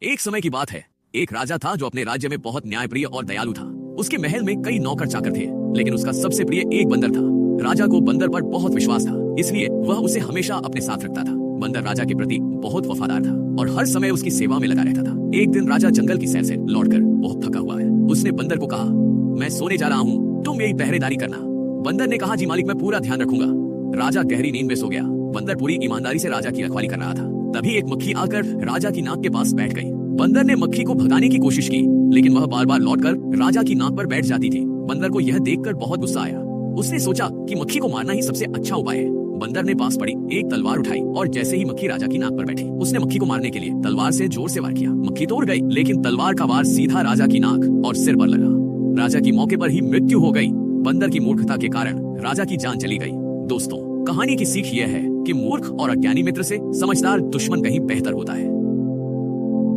एक समय की बात है, एक राजा था जो अपने राज्य में बहुत न्यायप्रिय और दयालु था। उसके महल में कई नौकर चाकर थे, लेकिन उसका सबसे प्रिय एक बंदर था। राजा को बंदर पर बहुत विश्वास था, इसलिए वह उसे हमेशा अपने साथ रखता था। बंदर राजा के प्रति बहुत वफादार था और हर समय उसकी सेवा में लगा रहता था। एक दिन राजा जंगल की सैर से लौटकर बहुत थका हुआ है। उसने बंदर को कहा, मैं सोने जा रहा हूँ, तुम मेरी पहरेदारी करना। बंदर ने कहा, जी मालिक, मैं पूरा ध्यान रखूंगा। राजा गहरी नींद में सो गया। बंदर पूरी ईमानदारी से राजा की रखवाली कर रहा था। तभी एक मक्खी आकर राजा की नाक के पास बैठ गई। बंदर ने मक्खी को भगाने की कोशिश की, लेकिन वह बार बार लौटकर राजा की नाक पर बैठ जाती थी। बंदर को यह देखकर बहुत गुस्सा आया। उसने सोचा कि मक्खी को मारना ही सबसे अच्छा उपाय है। बंदर ने पास पड़ी एक तलवार उठाई और जैसे ही मक्खी राजा की नाक पर बैठी, उसने मक्खी को मारने के लिए तलवार से जोर से वार किया। मक्खी तो उड़ गई, लेकिन तलवार का वार सीधा राजा की नाक और सिर पर लगा। राजा की मौके पर ही मृत्यु हो गई। बंदर की मूर्खता के कारण राजा की जान चली गई। दोस्तों, कहानी की सीख यह है कि मूर्ख और अज्ञानी मित्र से समझदार दुश्मन कहीं बेहतर होता है।